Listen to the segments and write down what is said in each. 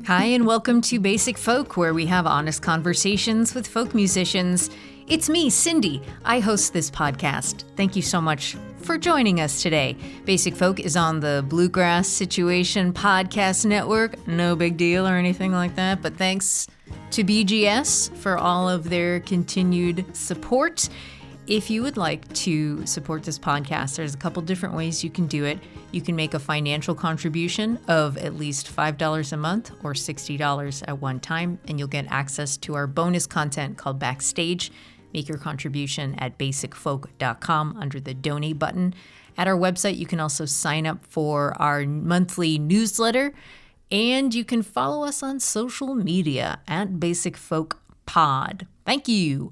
Hi, and welcome to Basic Folk, where we have honest conversations with folk musicians. It's me, Cindy. I host this podcast. Thank you so much for joining us today. Basic Folk is on the Bluegrass Situation Podcast Network. No big deal or anything like that, but thanks to BGS for all of their continued support. If you would like to support this podcast, there's a couple different ways you can do it. You can make a financial contribution of at least $5 a month or $60 at one time, and you'll get access to our bonus content called Backstage. Make your contribution at basicfolk.com under the donate button. At our website, you can also sign up for our monthly newsletter, and you can follow us on social media at Basic Folk Pod. Thank you.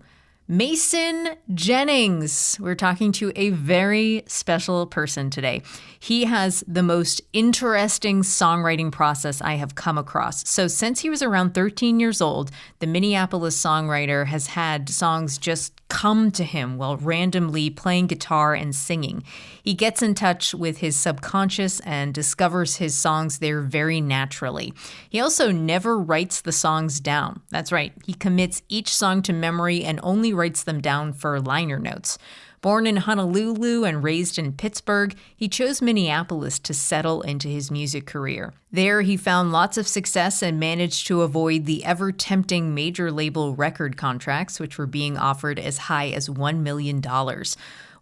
Mason Jennings. We're talking to a very special person today. He has the most interesting songwriting process I have come across. So since he was around 13 years old, the Minneapolis songwriter has had songs just come to him while randomly playing guitar and singing. He gets in touch with his subconscious and discovers his songs there very naturally. He also never writes the songs down. That's right. He commits each song to memory and only writes them down for liner notes. Born in Honolulu and raised in Pittsburgh, he chose Minneapolis to settle into his music career. There, he found lots of success and managed to avoid the ever-tempting major label record contracts, which were being offered as high as $1 million.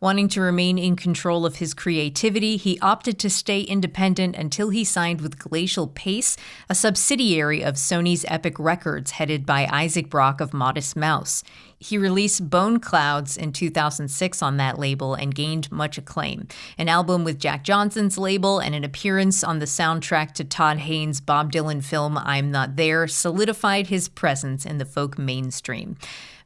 Wanting to remain in control of his creativity, he opted to stay independent until he signed with Glacial Pace, a subsidiary of Sony's Epic Records headed by Isaac Brock of Modest Mouse. He released Boneclouds in 2006 on that label and gained much acclaim. An album with Jack Johnson's label and an appearance on the soundtrack to Todd Haynes Bob Dylan film I'm Not There solidified his presence in the folk mainstream.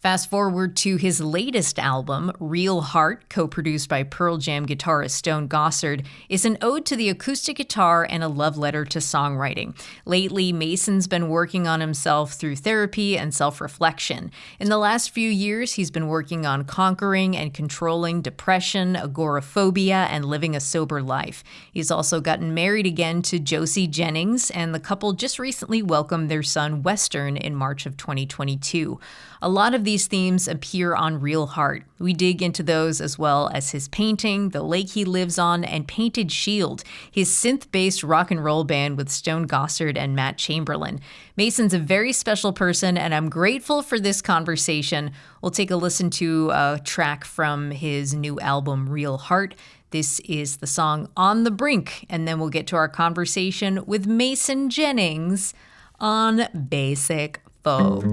Fast forward to his latest album, Real Heart, co-produced by Pearl Jam guitarist Stone Gossard, is an ode to the acoustic guitar and a love letter to songwriting. Lately, Mason's been working on himself through therapy and self-reflection. In the last few years, he's been working on conquering and controlling depression, agoraphobia, and living a sober life. He's also gotten married again to Josie Jennings, and the couple just recently welcomed their son Western in March of 2022. A lot of these themes appear on Real Heart. We dig into those as well as his painting, the lake he lives on, and Painted Shield, his synth-based rock and roll band with Stone Gossard and Matt Chamberlain. Mason's a very special person, and I'm grateful for this conversation. We'll take a listen to a track from his new album, Real Heart. This is the song On the Brink, and then we'll get to our conversation with Mason Jennings on Basic Folk.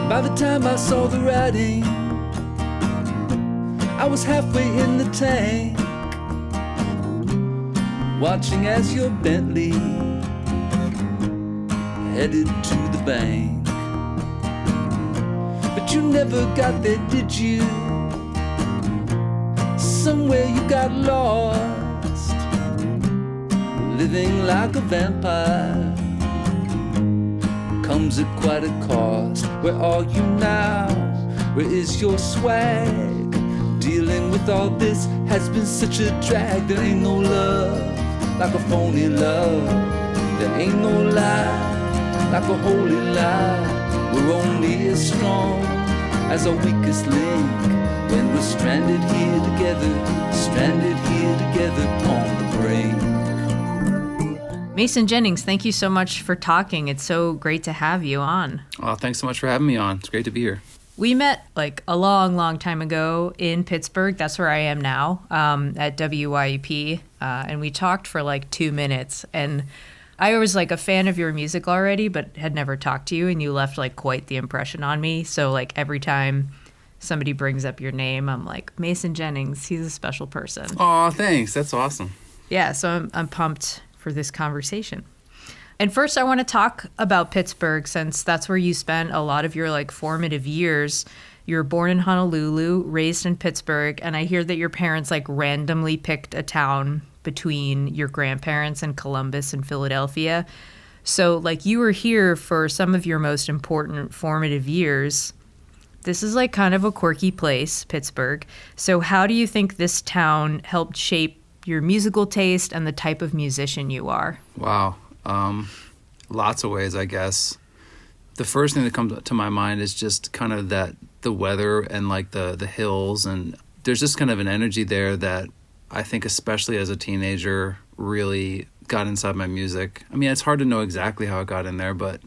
By the time I saw the writing, I was halfway in the tank, watching as your Bentley headed to the bank. But you never got there, did you? Somewhere you got lost, living like a vampire comes at quite a cost. Where are you now? Where is your swag? Dealing with all this has been such a drag. There ain't no love like a phony love. There ain't no lie like a holy lie. We're only as strong as our weakest link when we're stranded here together on the brink. Mason Jennings, thank you so much for talking. It's so great to have you on. Oh, thanks so much for having me on. It's great to be here. We met like a long time ago in Pittsburgh. That's where I am now, at WYEP. And we talked for like 2 minutes. And I was like a fan of your music already, but had never talked to you. And you left like quite the impression on me. So like every time somebody brings up your name, I'm like, Mason Jennings, he's a special person. Oh, thanks. That's awesome. Yeah, so I'm pumped for this conversation. And first, I want to talk about Pittsburgh, since that's where you spent a lot of your like formative years. You were born in Honolulu, raised in Pittsburgh, and I hear that your parents like randomly picked a town between your grandparents and Columbus and Philadelphia. So like you were here for some of your most important formative years. This is like kind of a quirky place, Pittsburgh. So how do you think this town helped shape your musical taste and the type of musician you are? Wow. Lots of ways, I guess. The first thing that comes to my mind is just kind of that the weather and like the hills, and there's just kind of an energy there that I think, especially as a teenager, really got inside my music. I mean, it's hard to know exactly how it got in there, but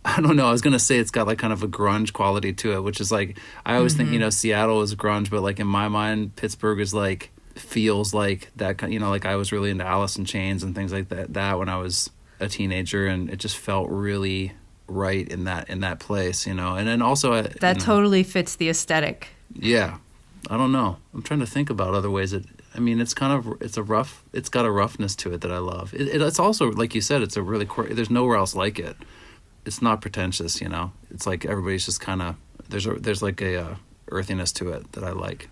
I don't know. I was going to say it's got like kind of a grunge quality to it, which is like, I always think, Seattle is grunge, but like in my mind, Pittsburgh is like, feels like that, like I was really into Alice in Chains and things like that when I was a teenager, and it just felt really right in that place, and then also that totally fits the aesthetic. Yeah. I don't know. I'm trying to think about other ways it's got a roughness to it that I love. It's also, like you said, it's a really there's nowhere else like it. It's not pretentious, It's like everybody's just kind of, there's like a earthiness to it that I like.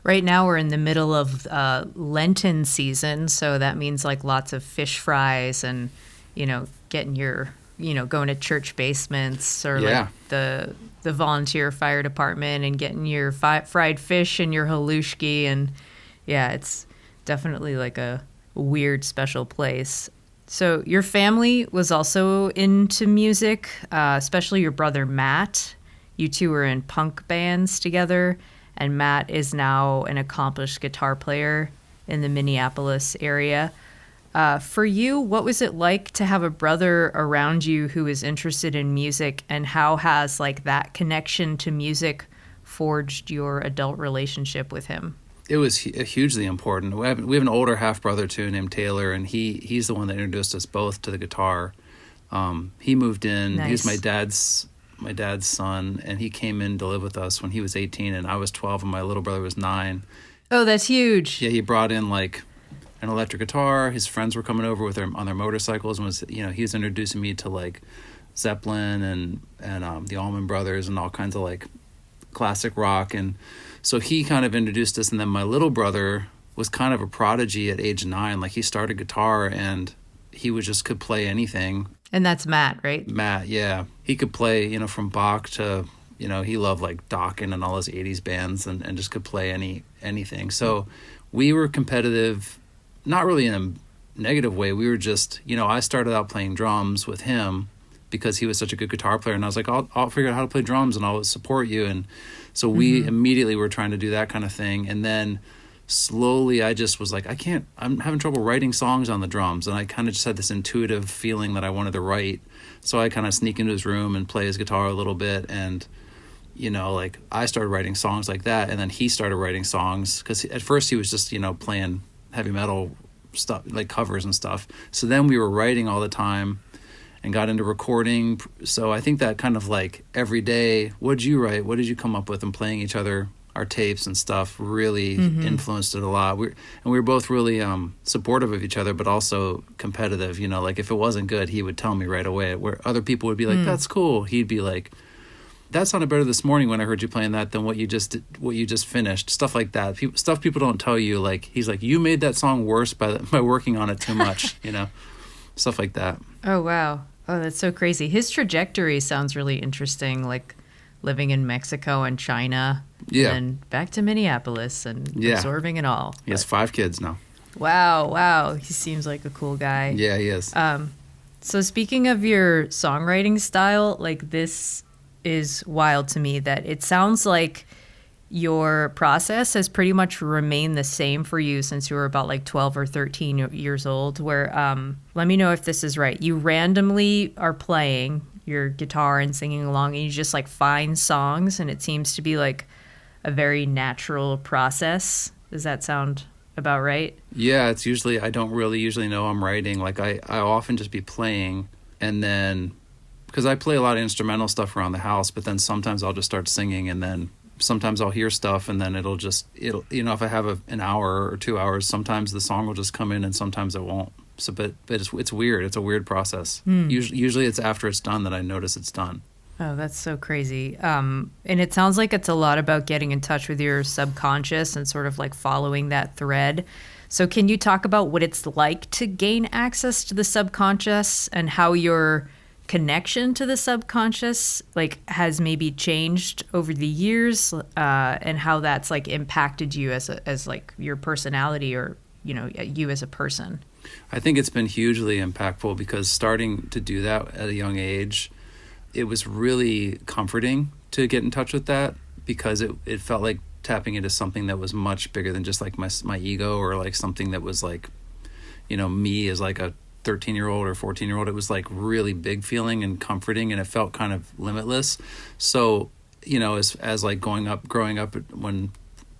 Right now we're in the middle of Lenten season, so that means like lots of fish fries and, getting your, going to church basements or like the volunteer fire department and getting your fried fish and your halushki. And yeah, it's definitely like a weird, special place. So your family was also into music, especially your brother Matt. You two were in punk bands together, and Matt is now an accomplished guitar player in the Minneapolis area. For you, what was it like to have a brother around you who is interested in music, and how has like that connection to music forged your adult relationship with him? It was hugely important. We have an older half brother too, named Taylor, and he's the one that introduced us both to the guitar. He moved in. Nice. He was my dad's son, and he came in to live with us when he was 18, and I was 12, and my little brother was 9. Oh, that's huge. Yeah, he brought in like an electric guitar. His friends were coming over on their motorcycles, and he was introducing me to like Zeppelin and the Allman Brothers and all kinds of like classic rock. And so he kind of introduced us, and then my little brother was kind of a prodigy at age 9. Like he started guitar, and he could play anything. And that's Matt, right? Matt, yeah. He could play, from Bach to, he loved like Dokken and all his 80s bands, and just could play anything. So we were competitive, not really in a negative way. We were just, I started out playing drums with him because he was such a good guitar player, and I was like, I'll figure out how to play drums and I'll support you. And so we immediately were trying to do that kind of thing. And then slowly I just was like, I'm having trouble writing songs on the drums. And I kind of just had this intuitive feeling that I wanted to write. So I kind of sneak into his room and play his guitar a little bit. And, like I started writing songs like that. And then he started writing songs, because at first he was just, playing heavy metal stuff, like covers and stuff. So then we were writing all the time and got into recording. So I think that kind of like every day, what did you write? What did you come up with? And playing each other our tapes and stuff really influenced it a lot. We were both really supportive of each other, but also competitive. Like if it wasn't good, he would tell me right away. Where other people would be like, "That's cool," he'd be like, "That sounded better this morning when I heard you playing that than what you just finished." Stuff like that. Stuff people don't tell you. Like he's like, "You made that song worse by working on it too much." Stuff like that. Oh wow! Oh, that's so crazy. His trajectory sounds really interesting. Like living in Mexico and China. Yeah. And back to Minneapolis and absorbing it all. He has 5 kids now. Wow. He seems like a cool guy. Yeah, he is. So speaking of your songwriting style, like this is wild to me that it sounds like your process has pretty much remained the same for you since you were about like 12 or 13 years old, where, let me know if this is right. You randomly are playing your guitar and singing along, and you just like find songs, and it seems to be like a very natural process. Does that sound about right? Yeah, it's usually, I don't really usually know I'm writing. Like I often just be playing, and then, because I play a lot of instrumental stuff around the house, but then sometimes I'll just start singing, and then sometimes I'll hear stuff, and then it'll if I have an hour or 2 hours, sometimes the song will just come in and sometimes it won't. So, but it's weird. It's a weird process. Usually it's after it's done that I notice it's done. Oh, that's so crazy. And it sounds like it's a lot about getting in touch with your subconscious and sort of like following that thread. So can you talk about what it's like to gain access to the subconscious and how your connection to the subconscious like has maybe changed over the years, and how that's like impacted you as like your personality, or you as a person? I think it's been hugely impactful, because starting to do that at a young age, it was really comforting to get in touch with that, because it felt like tapping into something that was much bigger than just like my ego, or like something that was like, me as like a 13-year-old or 14-year-old. It was like really big feeling and comforting, and it felt kind of limitless. So, as like growing up when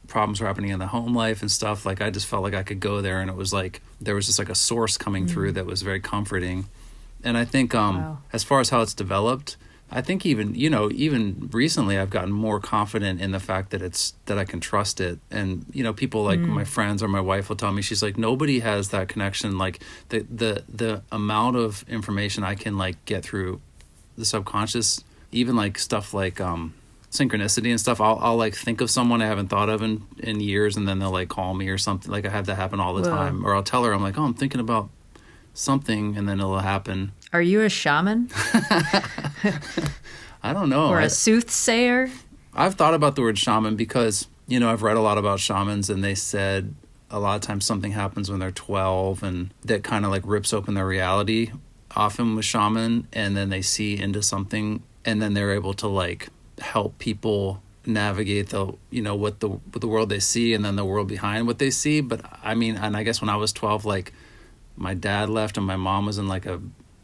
problems were happening in the home life and stuff, like I just felt like I could go there, and it was like there was just like a source coming through that was very comforting. And I think as far as how it's developed, I think even recently I've gotten more confident in the fact that I can trust it. And people like my friends or my wife will tell me, she's like, nobody has that connection, like the amount of information I can like get through the subconscious, even like stuff like synchronicity and stuff. I'll like think of someone I haven't thought of in years, and then they'll like call me or something. Like I have that happen all the time. Or I'll tell her, I'm like, oh, I'm thinking about something, and then it'll happen. Are you a shaman? I don't know. Or a soothsayer? I've thought about the word shaman because, I've read a lot about shamans, and they said a lot of times something happens when they're 12, and that kind of like rips open their reality, often with shaman, and then they see into something, and then they're able to like help people navigate the what the world they see, and then the world behind what they see. But I mean, and I guess when I was 12, like my dad left, and my mom was in like a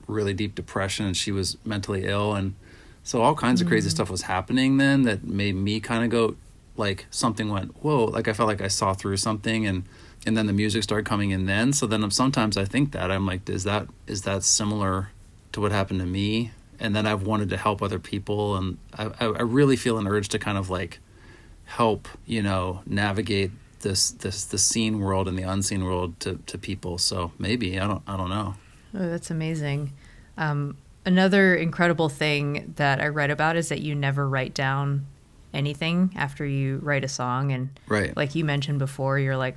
really deep depression, and she was mentally ill, and so all kinds of crazy stuff was happening then that made me kind of go, like something went, whoa, like I felt like I saw through something, and then the music started coming in then. So then sometimes I think that I'm like, is that similar to what happened to me? And then I've wanted to help other people, and I really feel an urge to kind of like help navigate the seen world and the unseen world to people. So maybe I don't know. Oh, that's amazing. Another incredible thing that I read about is that you never write down anything after you write a song. And right. Like you mentioned before, you're like,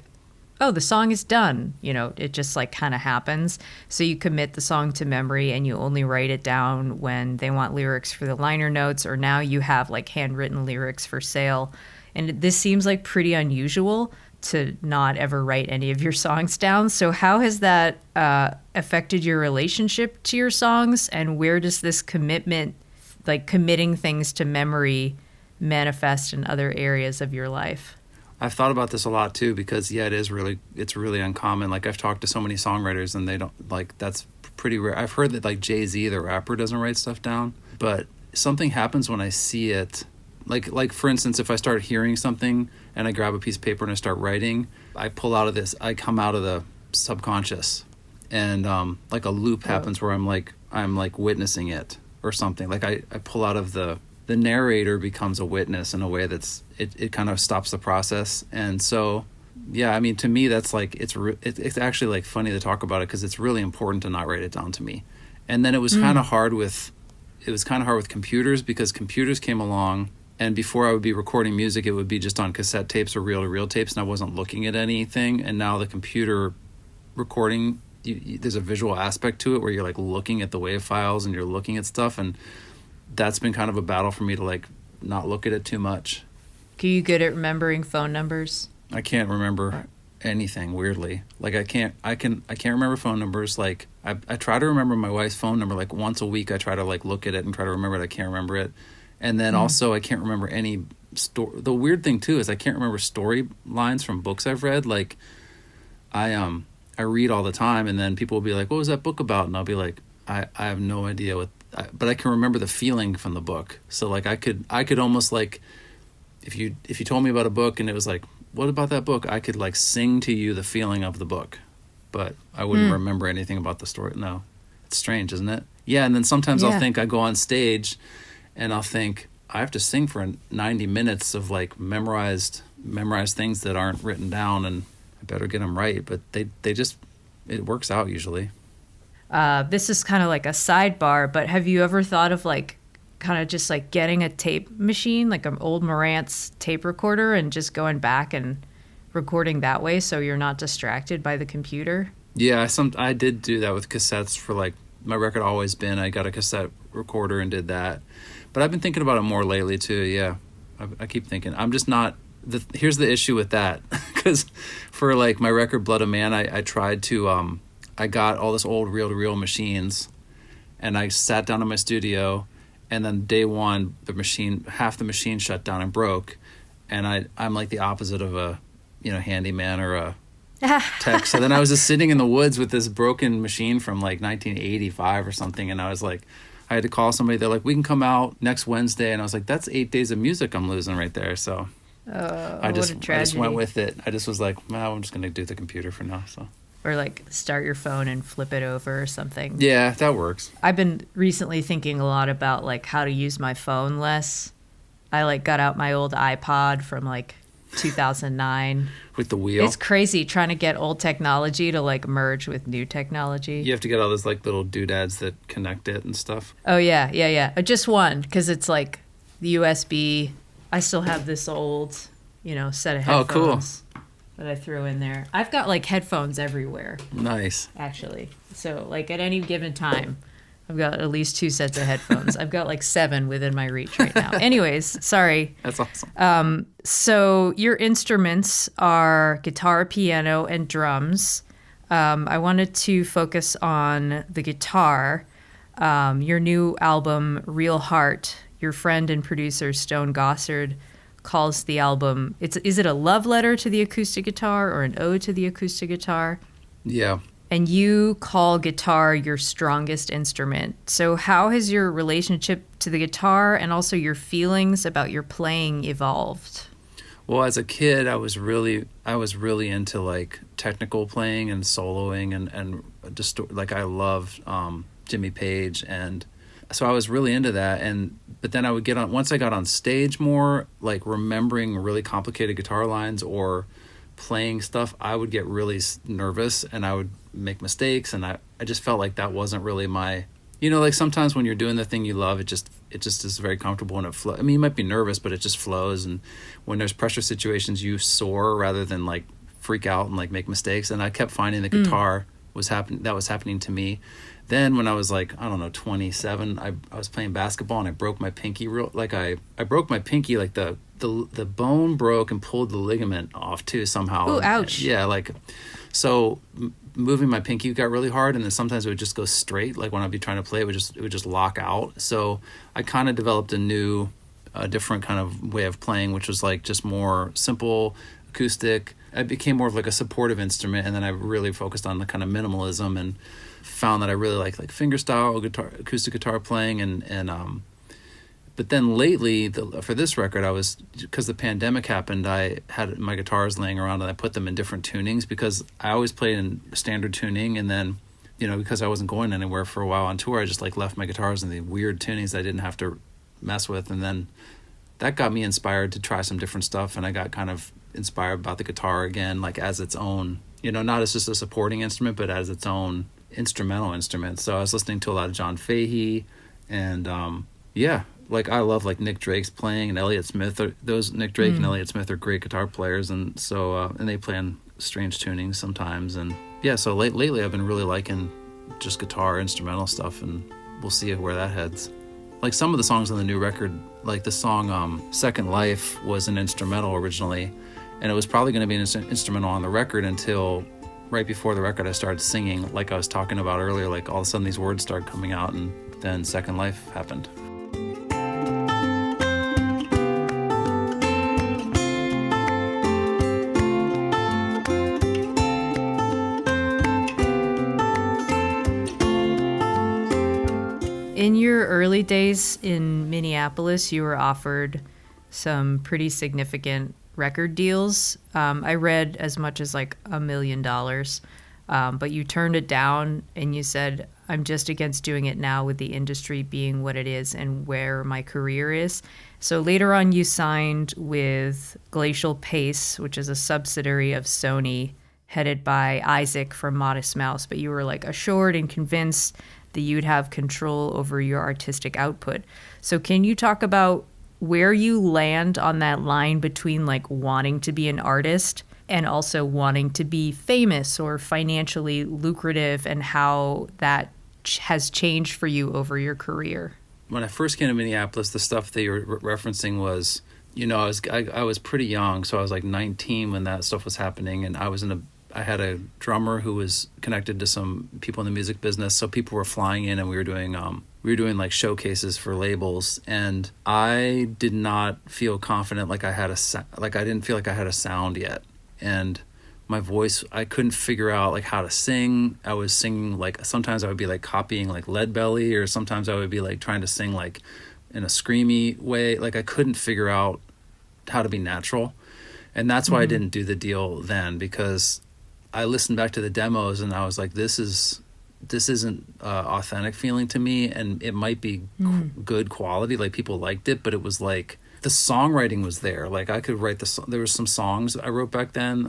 oh, the song is done. It just like kind of happens. So you commit the song to memory, and you only write it down when they want lyrics for the liner notes, or now you have like handwritten lyrics for sale. And this seems like pretty unusual to not ever write any of your songs down. So how has that affected your relationship to your songs, and where does this commitment, like committing things to memory, manifest in other areas of your life? I've thought about this a lot too, because it's really uncommon. Like I've talked to so many songwriters, and they don't, like, that's pretty rare. I've heard that like Jay-Z, the rapper, doesn't write stuff down, but something happens when I see it. Like for instance, if I start hearing something and I grab a piece of paper and I start writing, I come out of the subconscious, and like a loop happens where I'm like witnessing it or something. Like I pull out of the narrator becomes a witness in a way that's it kind of stops the process. And so yeah, I mean, to me that's like it's actually like funny to talk about it, because it's really important to not write it down to me. And then it was kind of hard with computers, because computers came along, and before I would be recording music, it would be just on cassette tapes or reel-to-reel tapes, and I wasn't looking at anything. And now the computer recording, there's a visual aspect to it where you're like looking at the WAV files and you're looking at stuff, and that's been kind of a battle for me to like not look at it too much. Are you good at remembering phone numbers? I can't remember anything, weirdly. Like I can't remember phone numbers. Like I try to remember my wife's phone number like once a week. I try to like look at it and try to remember it. I can't remember it. And then also I can't remember any story. The weird thing too is I can't remember storylines from books I've read. Like I read all the time, and then people will be like, what was that book about? And I'll be like, I have no idea but I can remember the feeling from the book. So like I could almost like, if you told me about a book and it was like, what about that book? I could like sing to you the feeling of the book, but I wouldn't remember anything about the story. No, it's strange, isn't it? Yeah. And then sometimes I'll think, I go on stage and I'll think I have to sing for 90 minutes of like memorized things that aren't written down, and I better get them right. But it works out usually. This is kind of like a sidebar, but have you ever thought of like kind of just like getting a tape machine, like an old Marantz tape recorder, and just going back and recording that way so you're not distracted by the computer? Yeah, I did do that with cassettes for like my record Always Been, I got a cassette recorder and did that. But I've been thinking about it more lately too. Yeah, I keep thinking. I'm just not. Here's the issue with that, because for like my record Blood of Man, I tried to. I got all this old reel-to-reel machines, and I sat down in my studio, and then day one, half the machine shut down and broke, and I'm like the opposite of a, handyman or a tech. So then I was just sitting in the woods with this broken machine from like 1985 or something, and I was like, I had to call somebody. They're like, we can come out next Wednesday, and I was like, that's 8 days of music I'm losing right there. So I just went with it. I just was like, well, I'm just gonna do the computer for now. So. Or like start your phone and flip it over or something. Yeah, that works. I've been recently thinking a lot about like how to use my phone less. I like got out my old iPod from like 2009. With the wheel? It's crazy trying to get old technology to like merge with new technology. You have to get all those like little doodads that connect it and stuff. Oh yeah. Just one, because it's like the USB. I still have this old, set of headphones. Oh, cool. That I threw in there. I've got like headphones everywhere. Nice. Actually. So like at any given time, I've got at least 2 sets of headphones. I've got like 7 within my reach right now. Anyways, sorry. That's awesome. So your instruments are guitar, piano, and drums. I wanted to focus on the guitar. Your new album, Real Heart, your friend and producer Stone Gossard calls the album, is it a love letter to the acoustic guitar or an ode to the acoustic guitar? Yeah. And you call guitar your strongest instrument. So how has your relationship to the guitar and also your feelings about your playing evolved? Well, as a kid, I was really into like technical playing and soloing and just like I loved Jimmy Page, and so I was really into that. But then I would once I got on stage more, like remembering really complicated guitar lines or playing stuff, I would get really nervous and I would make mistakes, and I just felt like that wasn't really my, like sometimes when you're doing the thing you love, it just is very comfortable and it flows. I mean, you might be nervous, but it just flows. And when there's pressure situations, you soar rather than like freak out and like make mistakes. And I kept finding the guitar was happening to me. Then when I was like, I don't know, 27, I was playing basketball and I broke my pinky I broke my pinky, like the bone broke and pulled the ligament off too somehow. Ooh, ouch. Yeah, so moving my pinky got really hard, and then sometimes it would just go straight. Like when I'd be trying to play, it would just lock out. So I kind of developed a different kind of way of playing, which was like just more simple, acoustic. It became more of like a supportive instrument, and then I really focused on the kind of minimalism and found that I really like fingerstyle guitar, acoustic guitar playing, and but then lately for this record, because the pandemic happened, I had my guitars laying around and I put them in different tunings, because I always played in standard tuning, and then because I wasn't going anywhere for a while on tour, I just like left my guitars in the weird tunings I didn't have to mess with, and then that got me inspired to try some different stuff, and I got kind of inspired about the guitar again, like as its own, not as just a supporting instrument, but as its own instrumental instrument. So I was listening to a lot of John Fahey, and like I love like Nick Drake's playing, and Elliott Smith. Nick Drake and Elliott Smith are great guitar players, and so and they play on strange tunings sometimes, and so lately I've been really liking just guitar instrumental stuff, and we'll see where that heads. Like some of the songs on the new record, like the song Second Life was an instrumental originally, and it was probably going to be an instrumental on the record until right before the record I started singing, like I was talking about earlier. Like all of a sudden these words started coming out, and then Second Life happened. In your early days in Minneapolis, you were offered some pretty significant record deals. I read as much as like $1 million, but you turned it down and you said, I'm just against doing it now with the industry being what it is and where my career is. So later on you signed with Glacial Pace, which is a subsidiary of Sony, headed by Isaac from Modest Mouse, but you were like assured and convinced that you'd have control over your artistic output. So can you talk about where you land on that line between like wanting to be an artist and also wanting to be famous or financially lucrative, and how that has changed for you over your career? When I first came to Minneapolis, the stuff that you're referencing was, I was pretty young, so I was like 19 when that stuff was happening, and I had a drummer who was connected to some people in the music business, so people were flying in, and we were doing like showcases for labels, and I did not feel confident, I didn't feel like I had a sound yet, and my voice, I couldn't figure out how to sing. I was singing sometimes I would be copying Lead Belly, or sometimes I would be trying to sing in a screamy way. I couldn't figure out how to be natural, and that's why I didn't do the deal then, because I listened back to the demos and I was like, this isn't authentic feeling to me, and it might be good quality, people liked it, but it was the songwriting was there. I could write there was some songs I wrote back then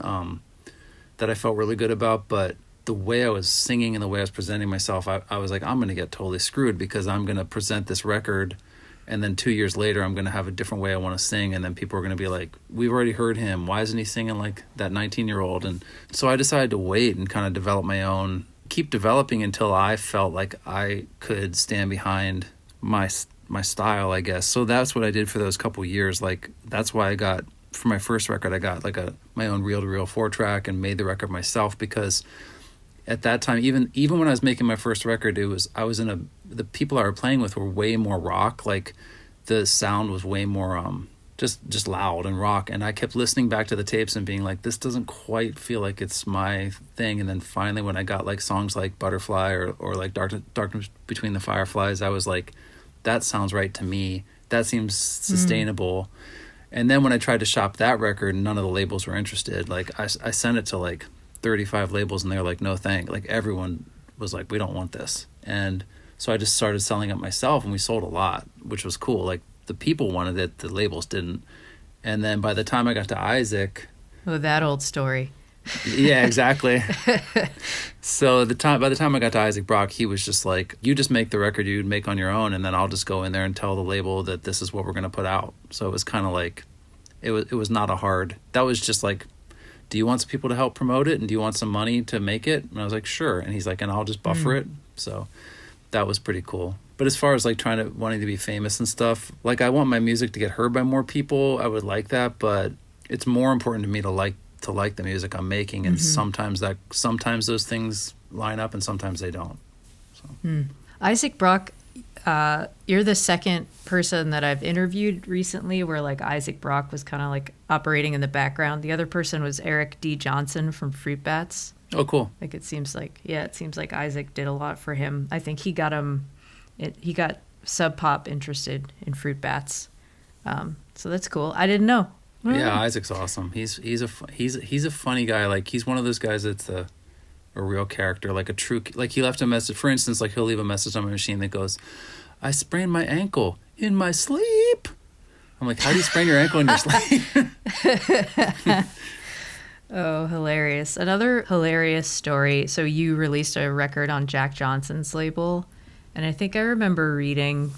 that I felt really good about, but the way I was singing and the way I was presenting myself, I was like, I'm going to get totally screwed, because I'm going to present this record, and then 2 years later, I'm going to have a different way I want to sing, and then people are going to be like, we've already heard him. Why isn't he singing like that 19-year-old? And so I decided to wait and kind of develop my own, keep developing until I felt like I could stand behind my style, I guess. So that's what I did for those couple years. That's why for my first record, I got my own reel-to-reel 4-track and made the record myself, because at that time, even when I was making my first record, the people I were playing with were way more rock. The sound was way more just loud and rock, and I kept listening back to the tapes and being like, this doesn't quite feel like it's my thing. And then finally, when I got songs like Butterfly or Darkness Between the Fireflies, I was like, that sounds right to me. That seems sustainable. And then when I tried to shop that record, none of the labels were interested. I sent it to 35 labels, and they were like, no thank. Everyone was like, we don't want this. And so I just started selling it myself, and we sold a lot, which was cool. The people wanted it, the labels didn't. And then by the time I got to Isaac... Oh, that old story. Yeah, exactly. So by the time I got to Isaac Brock, he was just like, you just make the record you'd make on your own, and then I'll just go in there and tell the label that this is what we're going to put out. So it was kind of it was not a hard... That was just do you want some people to help promote it, and do you want some money to make it? And I was like, sure. And he's like, and I'll just buffer it. So that was pretty cool. But as far as wanting to be famous and stuff, I want my music to get heard by more people. I would like that, but it's more important to me to like the music I'm making, and sometimes those things line up and sometimes they don't. So. Isaac Brock, you're the second person that I've interviewed recently where Isaac Brock was kind of operating in the background. The other person was Eric D. Johnson from Fruit Bats. Oh, cool. It seems like Isaac did a lot for him. I think he got Sub Pop interested in Fruit Bats. So that's cool. I didn't know. Yeah, Isaac's awesome. He's a funny guy. He's one of those guys that's a real character, a true. He left a message. For instance, he'll leave a message on my machine that goes, "I sprained my ankle in my sleep." I'm like, how do you sprain your ankle in your sleep? Oh, hilarious! Another hilarious story. So you released a record on Jack Johnson's label, and I think I remember reading.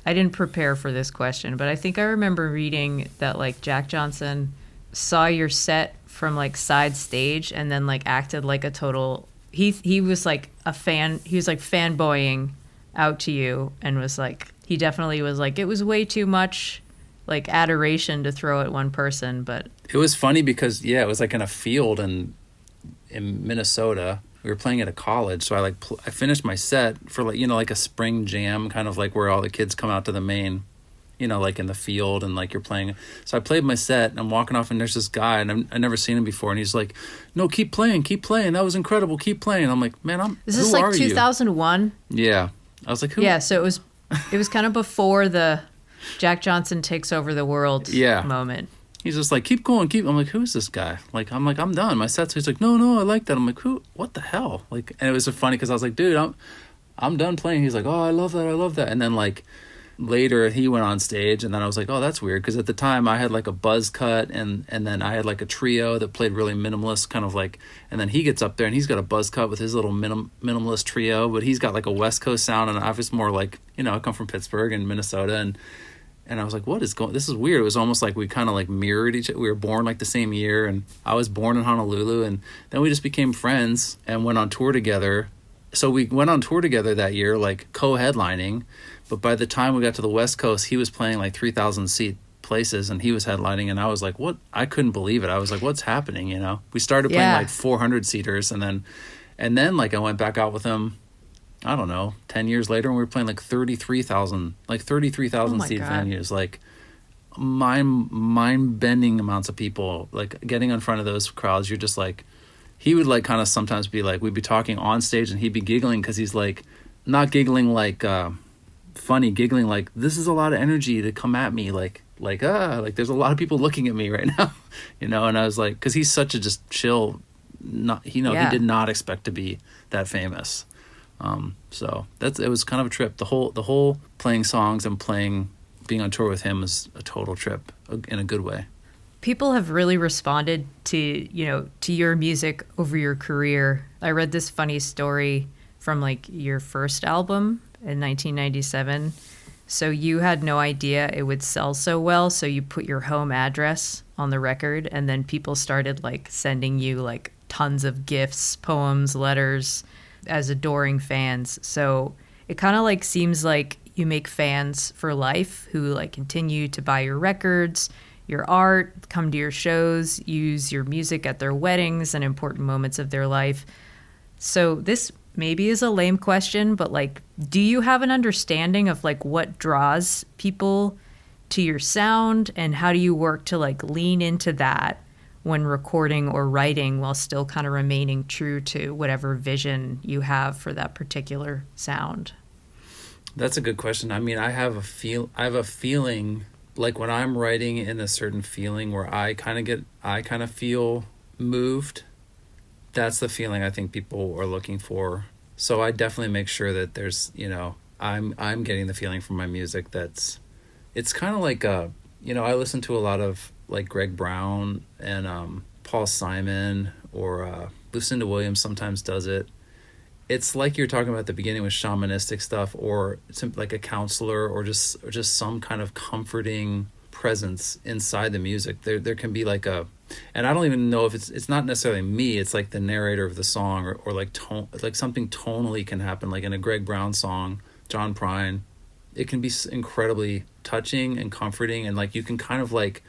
I didn't prepare for this question, but I think I remember reading that Jack Johnson saw your set from side stage and then acted like a total. He was a fan. He was fanboying out to you and was he definitely was it was way too much adoration to throw at one person. But it was funny because it was in a field in Minnesota. We were playing at a college, so I finished my set for a spring jam, kind of where all the kids come out to the main, in the field, and you're playing. So I played my set, and I'm walking off, and there's this guy, and I've never seen him before, and he's like, "No, keep playing, that was incredible, keep playing." And I'm like, "Man, Is this 2001? Yeah, I was like, "Who?" Yeah, so it was kind of before the Jack Johnson takes over the world moment. He's just like, keep going, keep. I'm like, who's this guy? I'm done. My set's. He's like, no, I like that. I'm like, who? What the hell? And it was so funny because I was like, dude, I'm done playing. He's like, oh, I love that. And then later he went on stage, and then I was like, oh, that's weird, because at the time I had a buzz cut, and then I had a trio that played really minimalist, kind of and then he gets up there and he's got a buzz cut with his little minimalist trio, but he's got a West Coast sound, and I was more I come from Pittsburgh and Minnesota, and I was like, what is going... This is weird. It was almost we kind of mirrored each other. We were born the same year, and I was born in Honolulu, and then we just became friends and went on tour together. so we went on tour together that year, like co-headlining. But by the time we got to the West Coast, he was playing like 3,000 seat places and he was headlining. And I was like, what? I couldn't believe it. I was like, what's happening? You know, we started playing like 400 seaters and then like I went back out with him, I don't know, 10 years later, and we were playing like 33,000 seat venues, like mind-bending amounts of people, like getting in front of those crowds. You're just like, he would like kind of sometimes be like, we'd be talking on stage and he'd be giggling because he's like, not giggling like funny, giggling like, this is a lot of energy to come at me, like there's a lot of people looking at me right now, you know. And I was like, because he's such a just chill, he did not expect to be that famous. So it was kind of a trip. The whole playing songs and being on tour with him was a total trip in a good way. People have really responded to your music over your career. I read this funny story from like your first album in 1997. So you had no idea it would sell so well, so you put your home address on the record, and then people started like sending you like tons of gifts, poems, letters as adoring fans. So it kind of like seems like you make fans for life who like continue to buy your records, your art, come to your shows, use your music at their weddings and important moments of their life. So this maybe is a lame question, but like, do you have an understanding of like what draws people to your sound, and how do you work to like lean into that when recording or writing while still kind of remaining true to whatever vision you have for that particular sound? That's a good question. I mean, I have a feeling like when I'm writing in a certain feeling where I kind of feel moved, that's the feeling I think people are looking for. So I definitely make sure that there's, I'm getting the feeling from my music it's kind of like, I listen to a lot of like Greg Brown and Paul Simon, or Lucinda Williams sometimes does it. It's like you're talking about at the beginning with shamanistic stuff, or like a counselor, or just some kind of comforting presence inside the music. There can be like and I don't even know if it's not necessarily me, it's like the narrator of the song, or like tone, like something tonally can happen, like in a Greg Brown song, John Prine. It can be incredibly touching and comforting, and like you can kind of like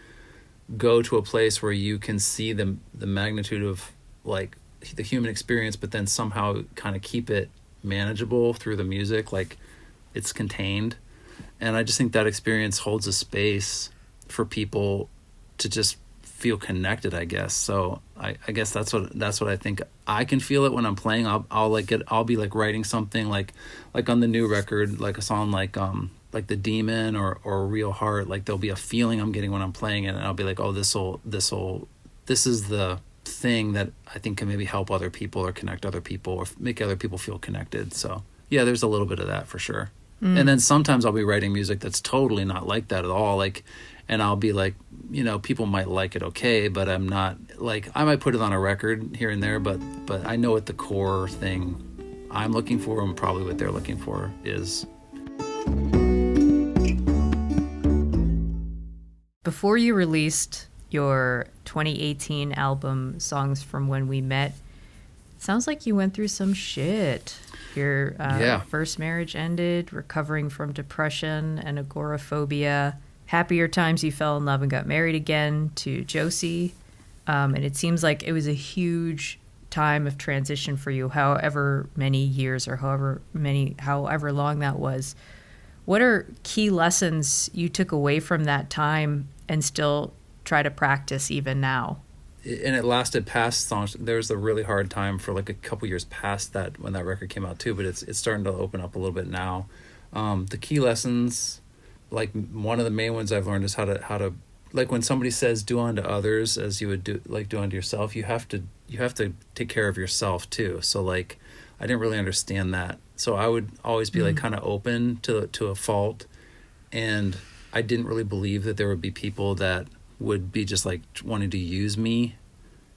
go to a place where you can see the magnitude of like the human experience, but then somehow kind of keep it manageable through the music, like it's contained. And I just think that experience holds a space for people to just feel connected, I guess. So I guess that's what I think. I can feel it when I'm playing. I'll be like writing something like on the new record, like a song like The Demon or Real Heart. Like there'll be a feeling I'm getting when I'm playing it, and I'll be like, oh, this is the thing that I think can maybe help other people or connect other people or make other people feel connected. So yeah, there's a little bit of that for sure. And then sometimes I'll be writing music that's totally not like that at all. Like, and I'll be like, people might like it okay, but I'm not like, I might put it on a record here and there, but I know what the core thing I'm looking for and probably what they're looking for is. Before you released your 2018 album, Songs from When We Met, it sounds like you went through some shit. Your first marriage ended, recovering from depression and agoraphobia. Happier times, you fell in love and got married again to Josie. And it seems like it was a huge time of transition for you, however many years or however long that was. What are key lessons you took away from that time and still try to practice even now? And it lasted past songs. There was a really hard time for like a couple years past that when that record came out too, but it's starting to open up a little bit now. The key lessons, like one of the main ones I've learned is how to like when somebody says do unto others as you would do unto yourself, you have to take care of yourself too. So like I didn't really understand that. So I would always be like kind of open to a fault, and I didn't really believe that there would be people that would be just like wanting to use me.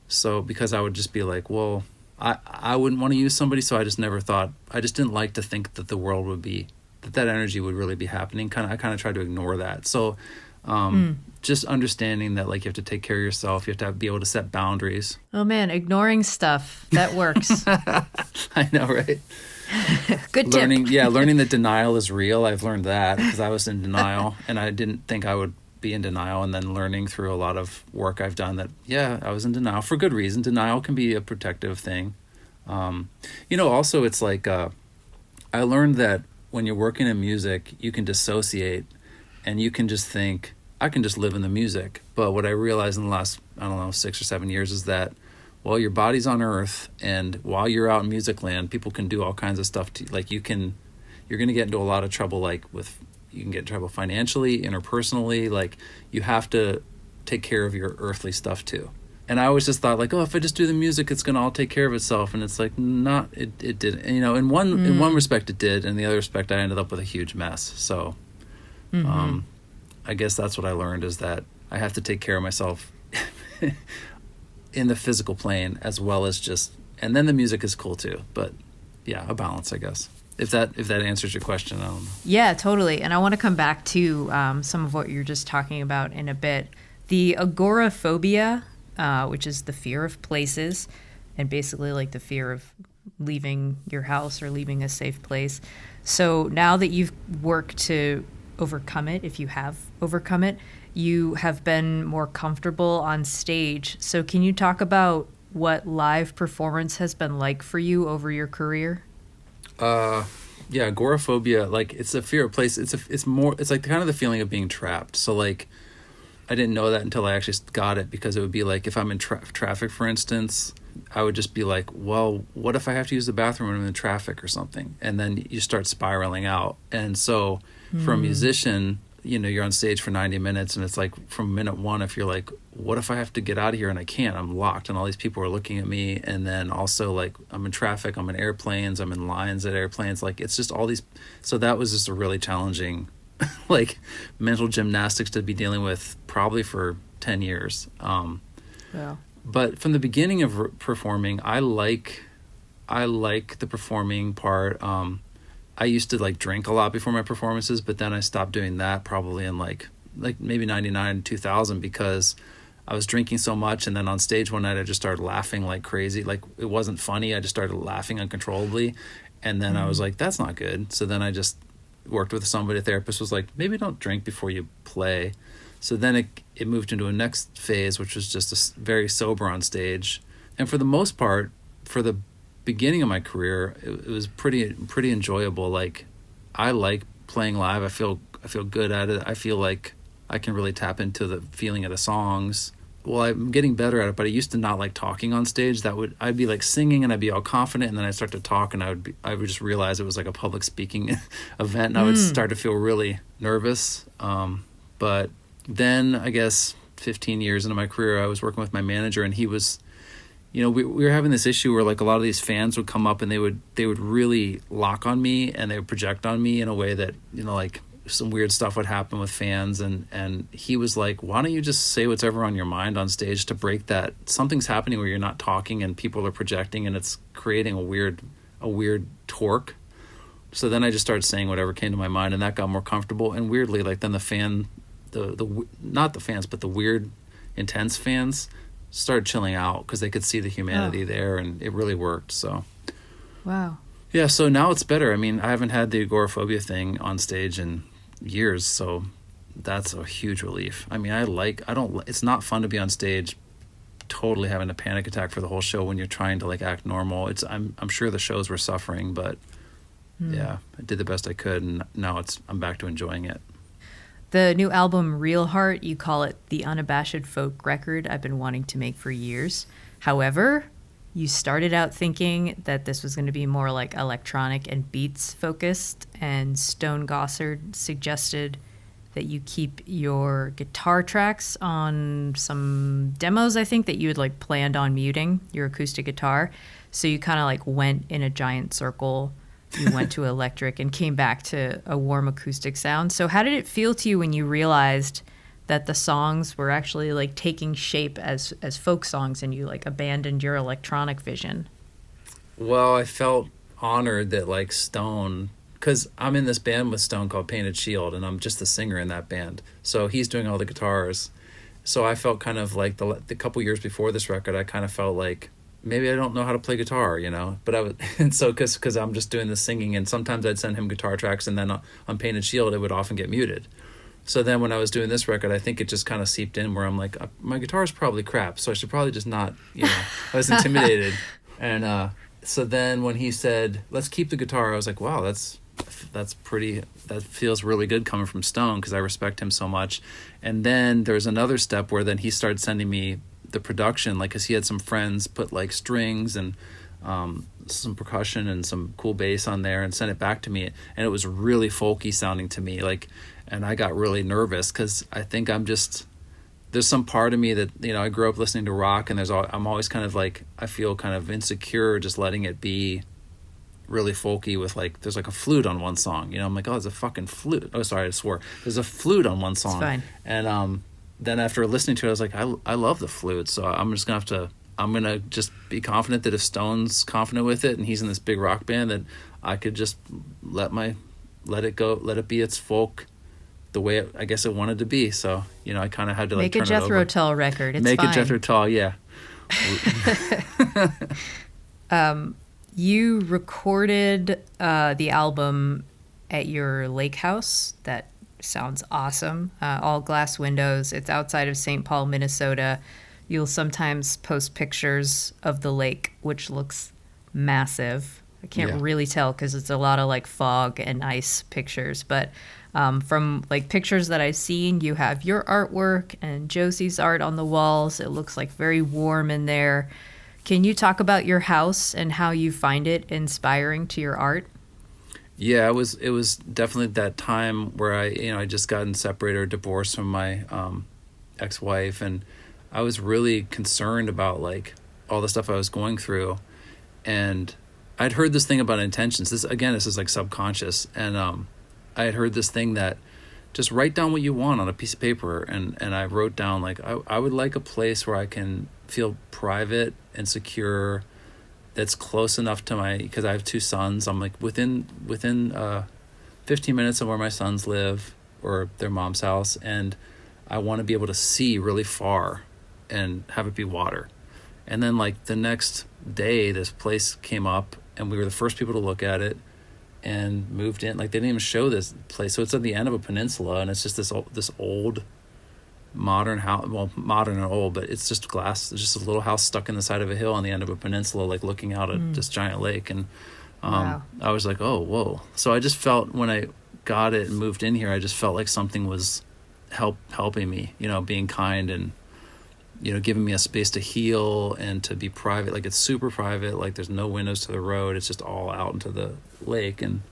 So because I would just be like, well, I wouldn't want to use somebody, so I just didn't like to think that the world would be, that energy would really be happening. I kind of tried to ignore that. So just understanding that like you have to take care of yourself, you have to be able to set boundaries. Oh man, ignoring stuff, that works. I know, right? Good tip. Learning that denial is real. I've learned that because I was in denial and I didn't think I would be in denial, and then learning through a lot of work I've done that, I was in denial for good reason. Denial can be a protective thing. Also it's like, I learned that when you're working in music, you can dissociate and you can just think, I can just live in the music. But what I realized in the last, 6 or 7 years is that, well, your body's on earth, and while you're out in music land, people can do all kinds of stuff like you're going to get into a lot of trouble, you can get in trouble financially, interpersonally, like you have to take care of your earthly stuff too. And I always just thought if I just do the music, it's going to all take care of itself. And it's like, it didn't, in one respect it did. And the other respect, I ended up with a huge mess. So, I guess that's what I learned, is that I have to take care of myself in the physical plane as well as and then the music is cool too. But yeah, a balance, I guess. If that answers your question, I don't know. Yeah, totally. And I want to come back to some of what you're just talking about in a bit. The agoraphobia, which is the fear of places, and basically like the fear of leaving your house or leaving a safe place. So now that you've worked to overcome it, if you have overcome it, you have been more comfortable on stage. So can you talk about what live performance has been like for you over your career? Agoraphobia, it's a fear of place. It's like kind of the feeling of being trapped. So I didn't know that until I actually got it, because it would be like if I'm in traffic, for instance, I would just be like, well, what if I have to use the bathroom when I'm in traffic or something? And then you start spiraling out. And so for a musician, you're on stage for 90 minutes, and it's like from minute one, if you're like, what if I have to get out of here and I can't? I'm locked and all these people are looking at me. And then also I'm in traffic, I'm in airplanes, I'm in lines at airplanes. It's just all these. So that was just a really challenging mental gymnastics to be dealing with probably for 10 years. But from the beginning of performing, I like the performing part. I used to drink a lot before my performances, but then I stopped doing that probably in maybe 99, 2000, because I was drinking so much. And then on stage one night, I just started laughing like crazy. It wasn't funny. I just started laughing uncontrollably. And then I was like, that's not good. So then I just worked with somebody, a therapist was like, maybe don't drink before you play. So then it moved into a next phase, which was just very sober on stage. And for the most part, for the beginning of my career, it was pretty enjoyable. I like playing live. I feel good at it. I feel like I can really tap into the feeling of the songs. Well, I'm getting better at it, but I used to not like talking on stage. I'd be singing and I'd be all confident, and then I'd start to talk and I would just realize it was like a public speaking event, and I would start to feel really nervous. But then I guess 15 years into my career, I was working with my manager, and he was, we were having this issue where a lot of these fans would come up and they would really lock on me, and they would project on me in a way that, some weird stuff would happen with fans. And he was like, why don't you just say what's ever on your mind on stage to break that? Something's happening where you're not talking and people are projecting, and it's creating a weird torque. So then I just started saying whatever came to my mind, and that got more comfortable. And weirdly, then not the fans, but the weird, intense fans started chilling out because they could see the humanity there, and it really worked. So, wow. Yeah, so now it's better. I mean, I haven't had the agoraphobia thing on stage in years, so that's a huge relief. I mean, it's not fun to be on stage totally having a panic attack for the whole show when you're trying to act normal. I'm sure the shows were suffering, but yeah, I did the best I could, and now I'm back to enjoying it. The new album, Real Heart, you call it the unabashed folk record I've been wanting to make for years. However, you started out thinking that this was going to be more electronic and beats focused, and Stone Gossard suggested that you keep your guitar tracks on some demos, I think, that you had planned on muting your acoustic guitar. So you kind of went in a giant circle. You went to electric and came back to a warm acoustic sound. So how did it feel to you when you realized that the songs were actually taking shape as folk songs, and you abandoned your electronic vision? Well, I felt honored that Stone, because I'm in this band with Stone called Painted Shield, and I'm just the singer in that band. So he's doing all the guitars. So I felt kind of the couple years before this record, I kind of felt maybe I don't know how to play guitar, but I was, and so because I'm just doing the singing, and sometimes I'd send him guitar tracks, and then on Painted Shield it would often get muted. So then when I was doing this record, I think it just kind of seeped in where I'm like, my guitar is probably crap, so I should probably just not, I was intimidated. And so then when he said, let's keep the guitar, I was like, wow, that feels really good coming from Stone, because I respect him so much. And then there's another step where then he started sending me the production, like, because he had some friends put like strings and some percussion and some cool bass on there and sent it back to me, and it was really folky sounding to me, like, and I got really nervous because I think there's some part of me that, I grew up listening to rock, and I'm always kind of like, I feel kind of insecure just letting it be really folky with, like, there's like a flute on one song, I'm like, oh, there's a fucking flute. Oh, sorry, I swore. There's a flute on one song. It's fine. And then after listening to it, I was like, I love the flute, so I'm gonna just be confident that if Stone's confident with it and he's in this big rock band, that I could just let it go, let it be its folk the way I guess it wanted to be. So, I kind of had to, like, make a Jethro Tull record. It's make fine. a Jethro Tull, yeah. You recorded the album at your lake house. That sounds awesome. All glass windows. It's outside of St. Paul, Minnesota. You'll sometimes post pictures of the lake, which looks massive. I can't really tell because it's a lot of like fog and ice pictures. But from like pictures that I've seen, you have your artwork and Josie's art on the walls. It looks like very warm in there. Can you talk about your house and how you find it inspiring to your art? Yeah, it was definitely that time where I just gotten separated or divorced from my ex-wife, and I was really concerned about like all the stuff I was going through. And I'd heard this thing about intentions. This is like subconscious. And I had heard this thing that just write down what you want on a piece of paper. And I wrote down, like, I would like a place where I can feel private and secure, that's close enough to because I have 2 sons. I'm like within 15 minutes of where my sons live or their mom's house. And I want to be able to see really far and have it be water. And then like the next day, this place came up and we were the first people to look at it and moved in. Like, they didn't even show this place. So it's at the end of a peninsula, and it's just this old modern house. Well, modern and old, but it's just glass. It's just a little house stuck in the side of a hill on the end of a peninsula, like looking out at this giant lake. And Wow. I was like, oh, whoa. So I just felt when I got it and moved in here, I just felt like something was helping me, being kind and, giving me a space to heal and to be private. Like, it's super private. Like, there's no windows to the road. It's just all out into the lake. And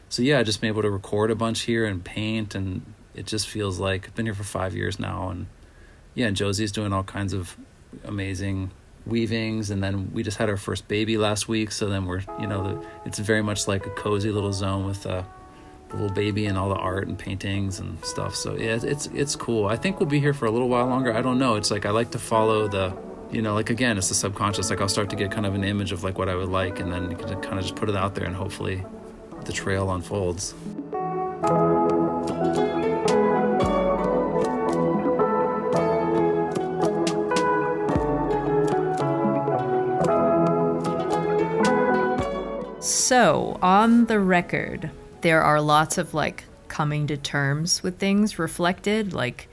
so, yeah, I've just been able to record a bunch here and paint. And it just feels like I've been here for 5 years now. And, yeah, and Josie's doing all kinds of amazing weavings. And then we just had our first baby last week. So then we're, it's very much like a cozy little zone with the little baby and all the art and paintings and stuff. So yeah, it's cool. I think we'll be here for a little while longer. I don't know. It's like I like to follow the, like, again, it's the subconscious. Like, I'll start to get kind of an image of like what I would like, and then you can kind of just put it out there, and hopefully the trail unfolds. So, on the record, there are lots of like coming to terms with things reflected. Like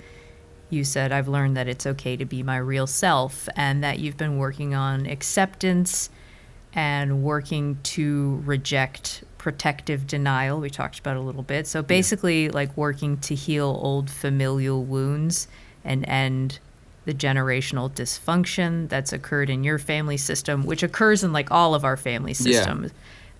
you said, I've learned that it's okay to be my real self, and that you've been working on acceptance and working to reject protective denial. We talked about a little bit. So basically, like working to heal old familial wounds and end the generational dysfunction that's occurred in your family system, which occurs in like all of our family systems.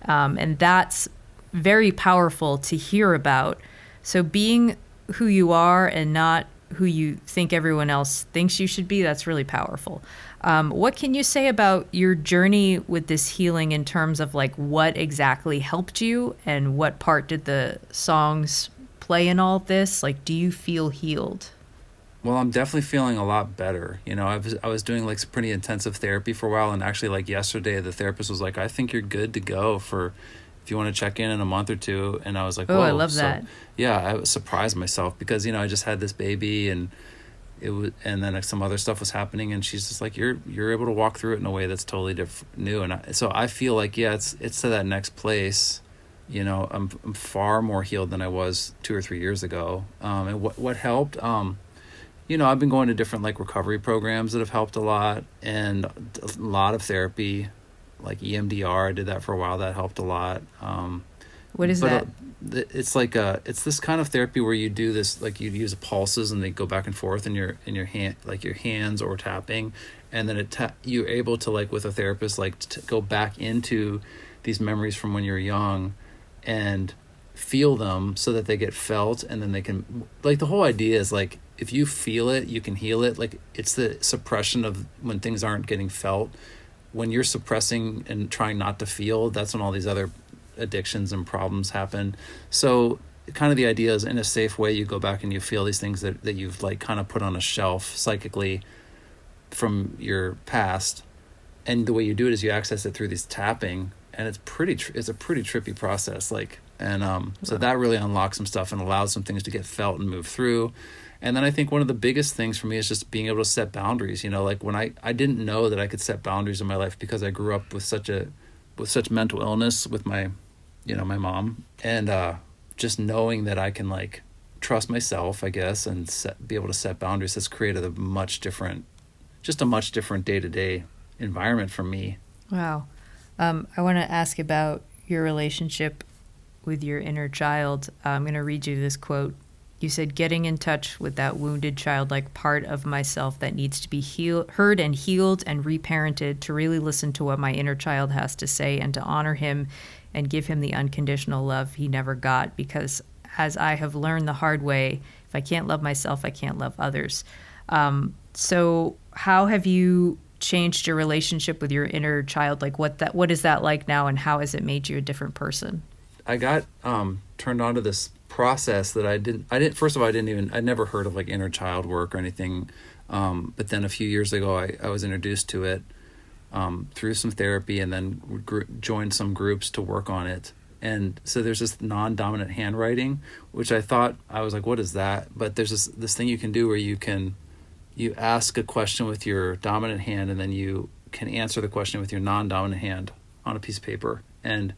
And that's very powerful to hear about. So being who you are and not who you think everyone else thinks you should be, that's really powerful. What can you say about your journey with this healing in terms of like what exactly helped you, and what part did the songs play in all of this? Like, do you feel healed? Well, I'm definitely feeling a lot better. I was doing like some pretty intensive therapy for a while, and actually like yesterday the therapist was like, I think you're good to go for if you want to check in a month or two. And I was like, oh, whoa. I love that. Yeah, I was surprised myself because, I just had this baby, and it was, and then some other stuff was happening, and she's just like, you're able to walk through it in a way that's totally new. And so I feel like, yeah, it's to that next place. I'm far more healed than I was 2 or 3 years ago. And what helped, I've been going to different like recovery programs that have helped a lot, and a lot of therapy, like EMDR. I did that for a while. That helped a lot. What is that? It's like it's this kind of therapy where you do this, like you use pulses and they go back and forth in your hand, like your hands or tapping, and then you're able to, like with a therapist, like to go back into these memories from when you're young and feel them so that they get felt, and then they can, like, the whole idea is like, if you feel it, you can heal it. Like, it's the suppression of when things aren't getting felt. When you're suppressing and trying not to feel, that's when all these other addictions and problems happen. So kind of the idea is, in a safe way, you go back and you feel these things that you've like kind of put on a shelf psychically from your past, and the way you do it is you access it through this tapping, and it's a pretty trippy process, like, and so that really unlocks some stuff and allows some things to get felt and move through. And then I think one of the biggest things for me is just being able to set boundaries. Like when I didn't know that I could set boundaries in my life because I grew up with such mental illness with my my mom, and just knowing that I can like trust myself, I guess, and be able to set boundaries has created a much different day-to-day environment for me. Wow. I want to ask about your relationship with your inner child. I'm going to read you this quote. You said, "Getting in touch with that wounded childlike part of myself that needs to be heard and healed and reparented, to really listen to what my inner child has to say and to honor him and give him the unconditional love he never got, because as I have learned the hard way, if I can't love myself, I can't love others." So how have you changed your relationship with your inner child? Like what is that like now, and how has it made you a different person? I got turned on to this process that I'd never heard of like inner child work or anything. But then a few years ago, I was introduced to it through some therapy, and then joined some groups to work on it. And so there's this non-dominant handwriting, which I was like, what is that? But there's this thing you can do where you ask a question with your dominant hand, and then you can answer the question with your non-dominant hand on a piece of paper. And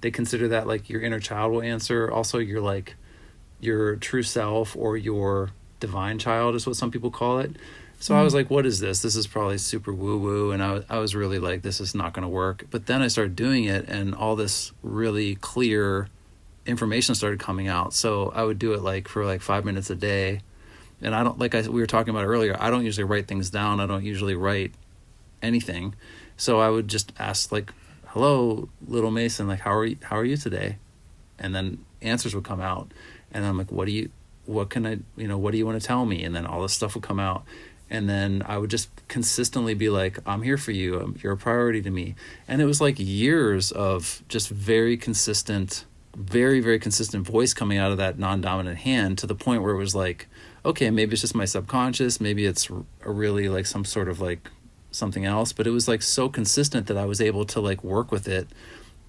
they consider that like your inner child will answer. Also, your true self, or your divine child is what some people call it. So I was like, what is this? This is probably super woo-woo. And I was really like, this is not going to work. But then I started doing it, and all this really clear information started coming out. So I would do it like for like 5 minutes a day. And I don't, we were talking about earlier, I don't usually write things down. I don't usually write anything. So I would just ask like, "Hello, little Mason, like, how are you today?" And then answers would come out. And I'm like, what do you want to tell me? And then all this stuff would come out. And then I would just consistently be like, "I'm here for you. You're a priority to me." And it was like years of just very consistent, very, very consistent voice coming out of that non-dominant hand, to the point where it was like, okay, maybe it's just my subconscious. Maybe it's a really like some sort of like something else. But it was like so consistent that I was able to like work with it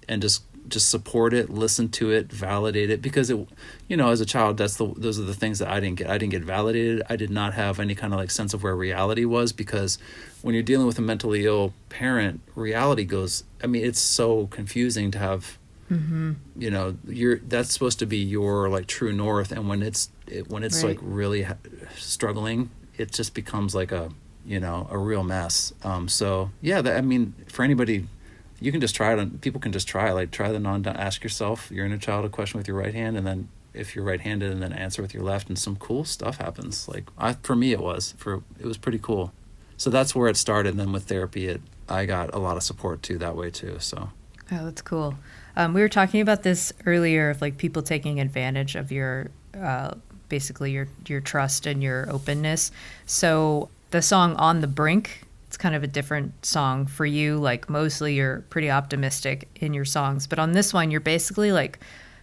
and just support it, listen to it, validate it, because it, as a child, those are the things that I didn't get. I didn't get validated. I did not have any kind of like sense of where reality was, because when you're dealing with a mentally ill parent, reality goes, it's so confusing to have, that's supposed to be your like true north. And when it's right, like really struggling, it just becomes like a real mess. So yeah, for anybody, you can just try it. People can just try ask yourself, your inner child, a question with your right hand, and then if you're right-handed, and then answer with your left, and some cool stuff happens. Like for me, it was pretty cool. So that's where it started. And then with therapy, I got a lot of support too that way too. So. Oh, that's cool. We were talking about this earlier, of like people taking advantage of your, basically your trust and your openness. So the song "On the Brink," it's kind of a different song for you. Like mostly you're pretty optimistic in your songs, but on this one, you're basically like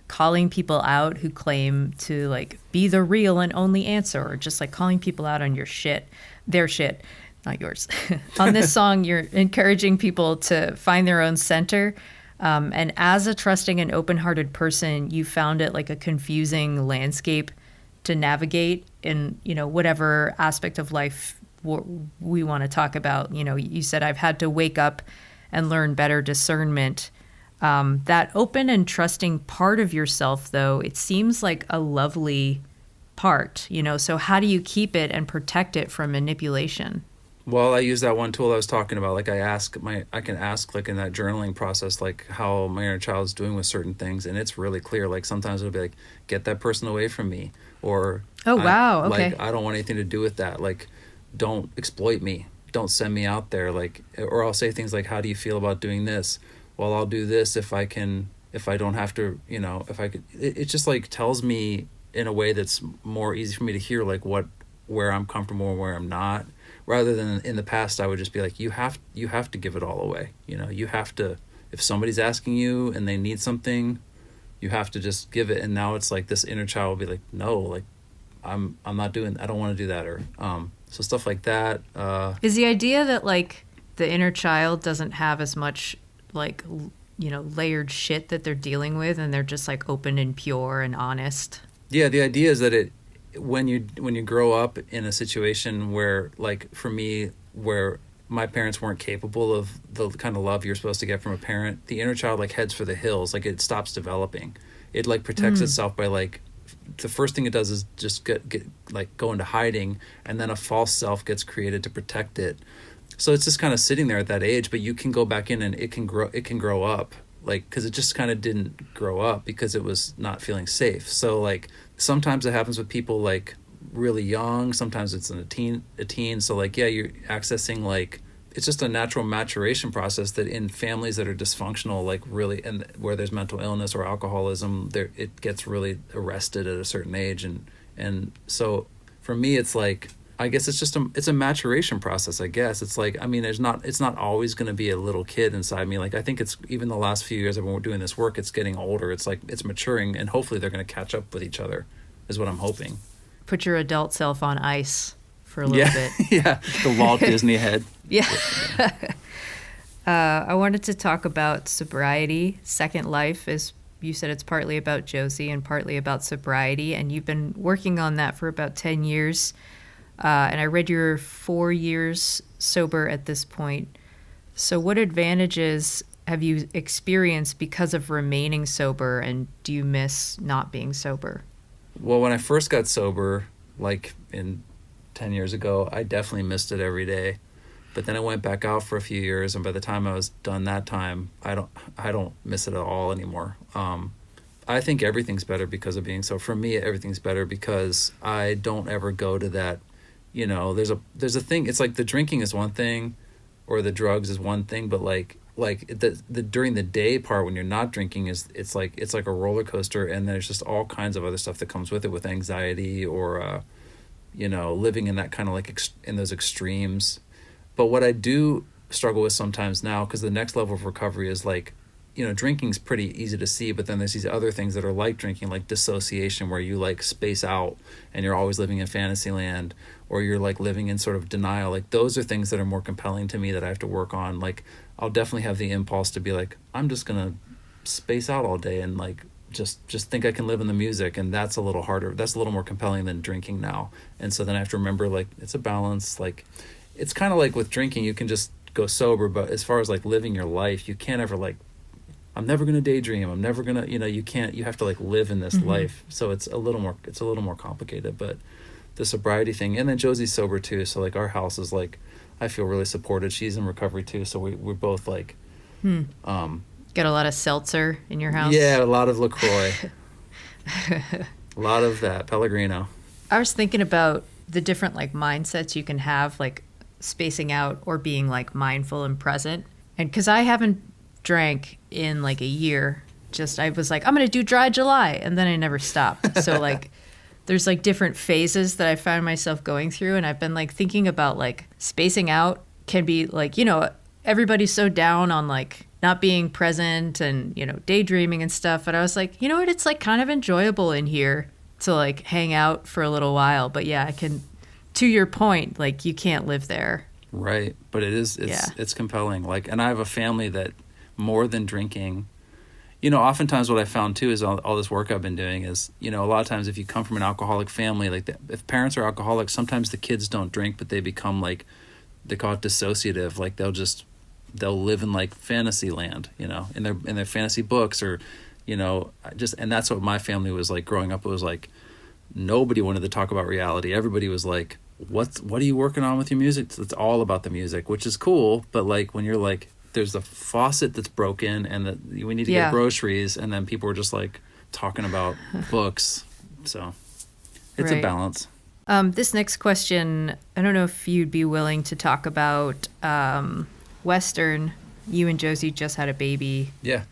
calling people out who claim to like be the real and only answer, or just like calling people out on their shit, not yours. On this song, you're encouraging people to find their own center. And as a trusting and open-hearted person, you found it like a confusing landscape to navigate in, whatever aspect of life we want to talk about. You said I've had to wake up and learn better discernment. That open and trusting part of yourself, though, it seems like a lovely part, so how do you keep it and protect it from manipulation? Well, I use that one tool I was talking about. Like I can ask like in that journaling process, like how my inner child is doing with certain things. And it's really clear. Like sometimes it'll be like, get that person away from me. Or, oh, wow. Okay. Like, I don't want anything to do with that. Like, don't exploit me. Don't send me out there. Like, or I'll say things like, how do you feel about doing this? Well, I'll do this if I don't have to, if I could, it just like tells me in a way that's more easy for me to hear, like where I'm comfortable and where I'm not. Rather than in the past, I would just be like, you have to give it all away. You have to, if somebody's asking you and they need something, you have to just give it. And now it's like this inner child will be like, no, like I'm not doing, I don't want to do that. Or, so stuff like that. Is the idea that like the inner child doesn't have as much like, layered shit that they're dealing with, and they're just like open and pure and honest? Yeah. The idea is that when you grow up in a situation where, like for me, where my parents weren't capable of the kind of love you're supposed to get from a parent, the inner child like heads for the hills. Like it stops developing. It like protects itself by like, the first thing it does is just get like go into hiding, and then a false self gets created to protect it. So it's just kind of sitting there at that age, but you can go back in and it can grow up. Like, because it just kind of didn't grow up because it was not feeling safe. So like sometimes it happens with people like really young, sometimes it's in a teen. So like, yeah, you're accessing like, it's just a natural maturation process that in families that are dysfunctional, like really, and where there's mental illness or alcoholism, it gets really arrested at a certain age. And so for me, it's like, I guess it's just it's a maturation process, I guess. It's like, I mean, it's not always going to be a little kid inside me. Like, I think it's even the last few years I've been doing this work, it's getting older. It's like, it's maturing, and hopefully they're going to catch up with each other is what I'm hoping. Put your adult self on ice for a little bit. Yeah, the Walt Disney head. Yeah. I wanted to talk about sobriety. Second Life is, you said it's partly about Josie and partly about sobriety, and you've been working on that for about 10 years. And I read you're 4 years sober at this point. So what advantages have you experienced because of remaining sober, and do you miss not being sober? Well, when I first got sober, like in 10 years ago, I definitely missed it every day. But then I went back out for a few years, and by the time I was done that time, I don't miss it at all anymore. I think everything's better because of being so. For me, everything's better because I don't ever go to that. There's a thing. It's like the drinking is one thing, or the drugs is one thing, but like the during the day part when you're not drinking it's like a roller coaster, and there's just all kinds of other stuff that comes with it, with anxiety or living in that kind of like in those extremes. But what I do struggle with sometimes now, because the next level of recovery is like, drinking's pretty easy to see, but then there's these other things that are like drinking, like dissociation, where you like space out and you're always living in fantasy land, or you're like living in sort of denial. Like those are things that are more compelling to me that I have to work on. Like I'll definitely have the impulse to be like, I'm just gonna space out all day and like just think I can live in the music, and that's a little harder. That's a little more compelling than drinking now. And so then I have to remember, like, it's a balance. Like it's kind of like with drinking, you can just go sober, but as far as like living your life, you can't ever like, I'm never going to daydream. I'm never going to, you have to like live in this life. So it's a little more complicated, but the sobriety thing, and then Josie's sober too. So like our house is like, I feel really supported. She's in recovery too. So we're both like, got a lot of seltzer in your house? Yeah, a lot of LaCroix, a lot of that Pellegrino. I was thinking about the different like mindsets you can have, like spacing out or being like mindful and present. And cause I haven't drank in like a year, I was like, I'm gonna do dry July, and then I never stopped. So like there's like different phases that I found myself going through, and I've been like thinking about like spacing out can be like, everybody's so down on like not being present and daydreaming and stuff, but I was like, what, it's like kind of enjoyable in here to like hang out for a little while. But yeah, I can, to your point, like you can't live there, right? But it's compelling. Like, and I have a family that more than drinking, oftentimes what I found too is all this work I've been doing is, a lot of times if you come from an alcoholic family, like if parents are alcoholics, sometimes the kids don't drink, but they become like, they call it dissociative. Like they'll live in like fantasy land, in their fantasy books or, and that's what my family was like growing up. It was like, nobody wanted to talk about reality. Everybody was like, what are you working on with your music? It's all about the music, which is cool. But like when you're like, there's a faucet that's broken and that we need to get groceries, and then people were just like talking about books. So it's a balance. This next question, I don't know if you'd be willing to talk about Western. You and Josie just had a baby. Yeah.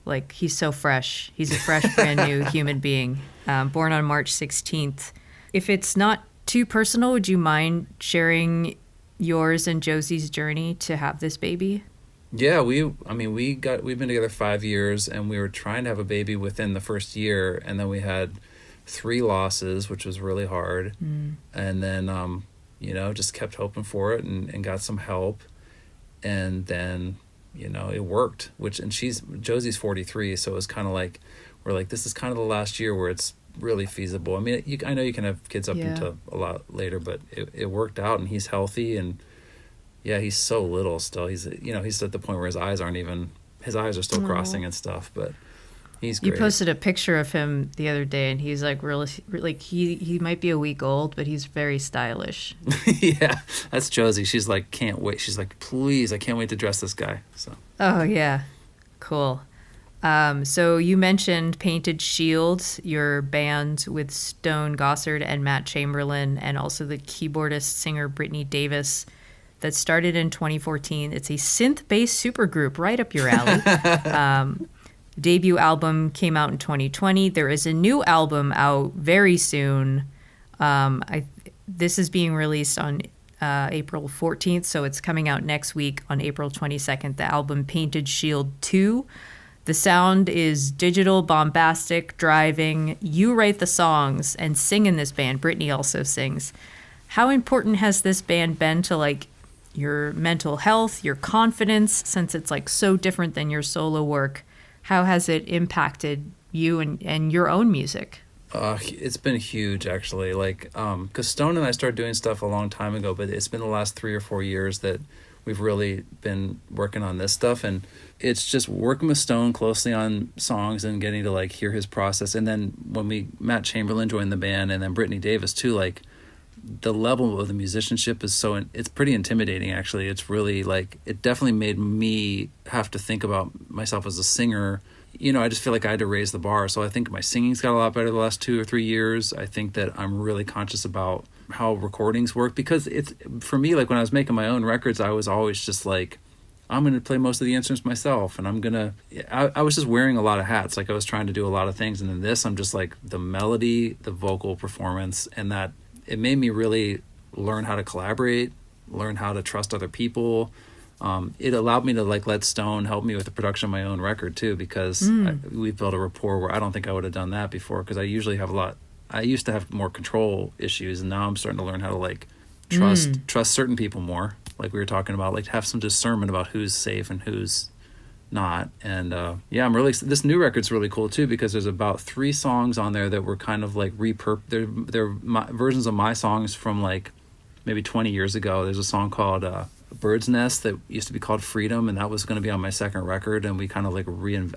Like, he's so fresh. He's a fresh, brand new human being, born on March 16th. If it's not too personal, would you mind sharing yours and Josie's journey to have this baby? Yeah, we've been together 5 years, and we were trying to have a baby within the first year, and then we had 3 losses, which was really hard. And then just kept hoping for it and got some help, and then it worked. Josie's 43, so it was kind of like, we're like, this is kind of the last year where it's really feasible. I mean, I know you can have kids up until a lot later, but it worked out, and he's healthy. And yeah, he's so little still. He's he's at the point where his eyes are still crossing and stuff, but he's great. You posted a picture of him the other day, and he's like really, like he might be a week old, but he's very stylish. Yeah, that's Josie. She's like, can't wait. She's like, please, I can't wait to dress this guy. So. Oh yeah, cool. So you mentioned Painted Shields, your band with Stone Gossard and Matt Chamberlain, and also the keyboardist singer Brittany Davis, that started in 2014. It's a synth-based supergroup, right up your alley. Debut album came out in 2020. There is a new album out very soon. This is being released on April 14th, so it's coming out next week on April 22nd. The album Painted Shield 2. The sound is digital, bombastic, driving. You write the songs and sing in this band. Brittany also sings. How important has this band been to like your mental health, your confidence, since it's like so different than your solo work? How has it impacted you and your own music? It's been huge, actually. Like, because Stone and I started doing stuff a long time ago, but it's been the last 3 or 4 years that we've really been working on this stuff. And it's just working with Stone closely on songs and getting to like hear his process. And then when Matt Chamberlain joined the band, and then Brittany Davis too, like the level of the musicianship is it's pretty intimidating, actually. It's really like, it definitely made me have to think about myself as a singer. I just feel like I had to raise the bar. So I think my singing's got a lot better the last 2 or 3 years. I think that I'm really conscious about how recordings work, because it's, for me, like when I was making my own records, I was always just like, I'm going to play most of the instruments myself, and I was just wearing a lot of hats. Like I was trying to do a lot of things. And in this, I'm just like the melody, the vocal performance, and that it made me really learn how to collaborate, learn how to trust other people. It allowed me to like let Stone help me with the production of my own record too, because we built a rapport where I don't think I would have done that before, because I used to have more control issues, and now I'm starting to learn how to like trust certain people more, like we were talking about, like have some discernment about who's safe and who's not. And this new record's really cool too, because there's about 3 songs on there that were kind of like they're versions of my songs from like maybe 20 years ago. There's a song called Bird's Nest that used to be called Freedom, and that was going to be on my second record. And we kind of like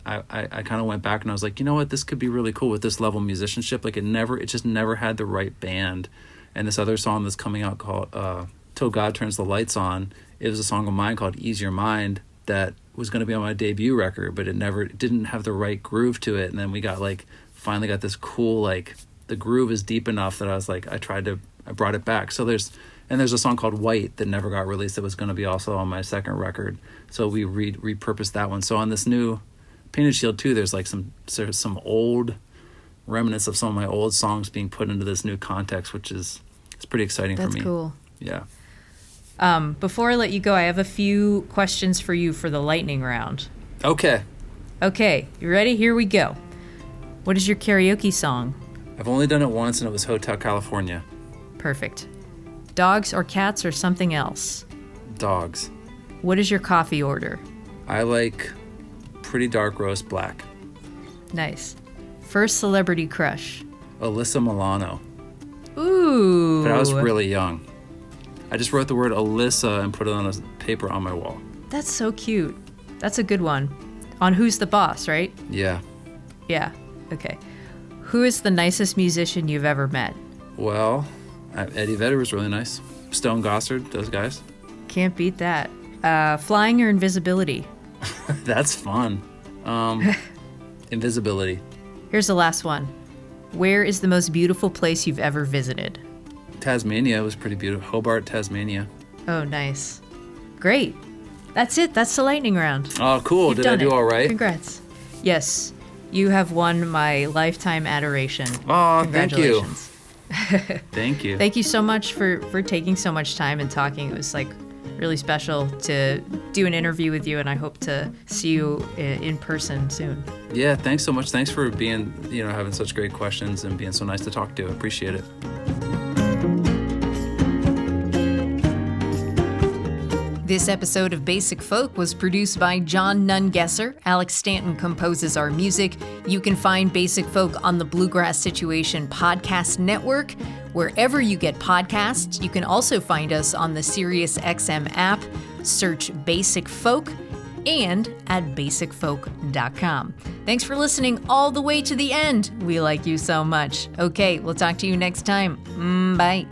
I kind of went back and I was like, you know what, this could be really cool with this level of musicianship. Like it just never had the right band. And this other song that's coming out called Till God Turns the Lights On, it was a song of mine called Ease Your Mind that was going to be on my debut record, but it didn't have the right groove to it. And then we finally got this cool, like the groove is deep enough that I was like, I brought it back. So there's a song called White that never got released that was going to be also on my second record. So we repurposed that one. So on this new Painted Shield 2, there's like some old remnants of some of my old songs being put into this new context, which it's pretty exciting for me. That's cool. Yeah. Before I let you go, I have a few questions for you for the lightning round. Okay. You ready? Here we go. What is your karaoke song? I've only done it once, and it was Hotel California. Perfect. Dogs or cats or something else? Dogs. What is your coffee order? I like pretty dark roast black. Nice. First celebrity crush. Alyssa Milano. Ooh. But I was really young. I just wrote the word Alyssa and put it on a paper on my wall. That's so cute. That's a good one. On Who's the Boss, right? Yeah. Yeah. Okay. Who is the nicest musician you've ever met? Well, Eddie Vedder was really nice. Stone Gossard, those guys. Can't beat that. Flying or invisibility? That's fun. Invisibility. Here's the last one. Where is the most beautiful place you've ever visited? Tasmania was pretty beautiful. Hobart, Tasmania. Oh, nice. Great. That's it. That's the lightning round. Oh, cool. Did I do all right? Congrats. Yes. You have won my lifetime adoration. Oh, thank you. Congratulations. Thank you. Thank you so much for taking so much time and talking. It was like really special to do an interview with you, and I hope to see you in person soon. Yeah, thanks so much. Thanks for being, having such great questions and being so nice to talk to. I appreciate it. This episode of Basic Folk was produced by John Nungesser. Alex Stanton composes our music. You can find Basic Folk on the Bluegrass Situation Podcast Network. Wherever you get podcasts, you can also find us on the SiriusXM app. Search Basic Folk and at basicfolk.com. Thanks for listening all the way to the end. We like you so much. Okay, we'll talk to you next time. Bye.